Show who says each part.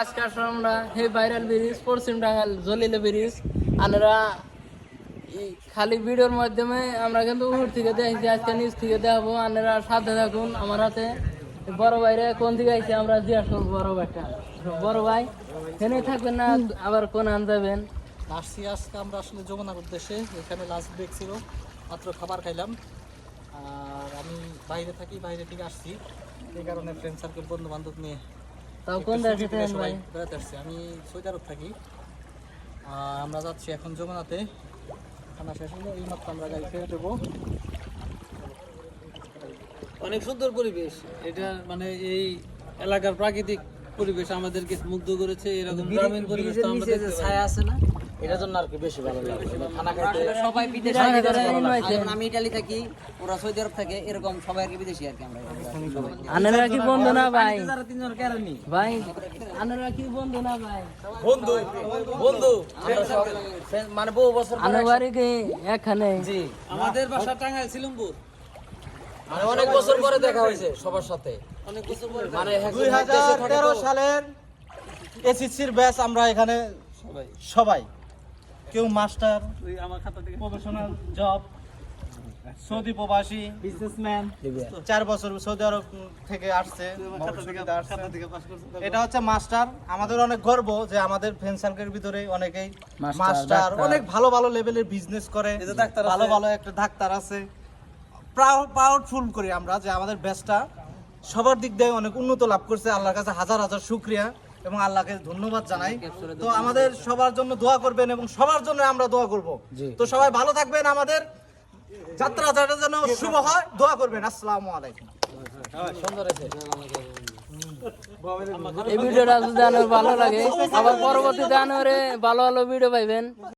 Speaker 1: আজকে আসলে আমরা হে ভাইরাল ব্রিজ পশ্চিম টাঙ্গাইল জলিল ব্রিজ আমরা খালি ভিডিওর মাধ্যমে আমরা কিন্তু উপর থেকে দেখছি, আজকে নিচ থেকে দেখাবো। আপনারা সাথে থাকুন। আমার হাতে বড় ভাইরা কোন থেকে আইছে আমরা জিজ্ঞাসা করবো। বড় ভাই এখানে থাকবেন না, আবার কোন আন যাবেন?
Speaker 2: আসছি আজকে আমরা আসলে যমুনার উদ্দেশ্যে। এখানে লাস্ট ব্রেক ছিল, মাত্র খাবার খাইলাম। আর আমি বাইরে থাকি, বাইরে থেকে আসছি, এই কারণে ফ্রেন্ড সার্কেল বন্ধু বান্ধব নিয়ে
Speaker 1: তাও কোন দেশে থাকেন ভাই?
Speaker 2: বেড়াতে আসছি। আমি সৌদি আরব থাকি। আর আমরা যাচ্ছি এখন যমুনাতে। খানা শেষ হলো, এই মাত্র আমরা গাড়ি ফেরত দেবো।
Speaker 3: অনেক সুন্দর পরিবেশ এটা, মানে এই এলাকার প্রাকৃতিক পরিবেশ আমাদেরকে মুগ্ধ করেছে। এরকম গ্রামীণ পরিবেশ তো আমরা দেখতে পাই।
Speaker 4: ছায়া আছে না, এটার জন্য আর কি বেশি ভালো লাগে খানা খাইতে। সবাই বিদেশে আমি ইতালি থাকি, ওরা সৌদি আরব থাকে, এরকম সবাই আর কি বিদেশি আর কি। আমরা
Speaker 1: আপনারা কি বন্ধু না ভাই?
Speaker 4: যারা তিনজন কেরানি
Speaker 1: ভাই আপনারা কি বন্ধু না ভাই?
Speaker 4: বন্ধু বন্ধু মানে বহু বছর
Speaker 1: আপনার বাড়ি কি এখানে?
Speaker 4: জি,
Speaker 3: আমাদের বাসা টাঙ্গাইল সিলমপুর।
Speaker 4: মানে অনেক বছর পরে দেখা হয়েছে সবার সাথে।
Speaker 3: অনেক বছর পরে
Speaker 4: মানে
Speaker 2: 2013 সালের এসএসসির ব্যাচ আমরা এখানে সবাই। কেউ মাস্টার,
Speaker 3: আমার খাতা থেকে
Speaker 2: প্রফেশনাল জব, সৌদি প্রবাসী,
Speaker 4: বিজনেসম্যান।
Speaker 2: 4 বছর সৌদি আরব থেকে আসছে, মহাবিদ্যালয়ে আসছে। এটা হচ্ছে মাস্টার। আমাদের অনেক গর্ব যে আমাদের ফ্রেন্ড সার্কেলের ভিতরে অনেকেই মাস্টার, অনেক ভালো ভালো লেভেলের বিজনেস করে, ভালো ভালো একটা ডাক্তার আছে। প্রাউডফুল করি আমরা যে আমাদের ব্যাচটা সবার দিক দিয়ে অনেক উন্নত লাভ করছে। আল্লাহর কাছে হাজার হাজার শুকরিয়া এবং আল্লাহকে ধন্যবাদ জানাই। তো আমাদের সবার জন্য দোয়া করবেন এবং সবার জন্য আমরা দোয়া করব। তো সবাই ভালো থাকবেন, আমাদের যাত্রাটা যেন শুভ হয়, দোয়া করবেন। আসসালামু আলাইকুম।
Speaker 1: এই ভিডিওটা যদি আপনার ভালো লাগে, আবার পরবর্তীতে ভালো ভালো ভিডিও পাইবেন।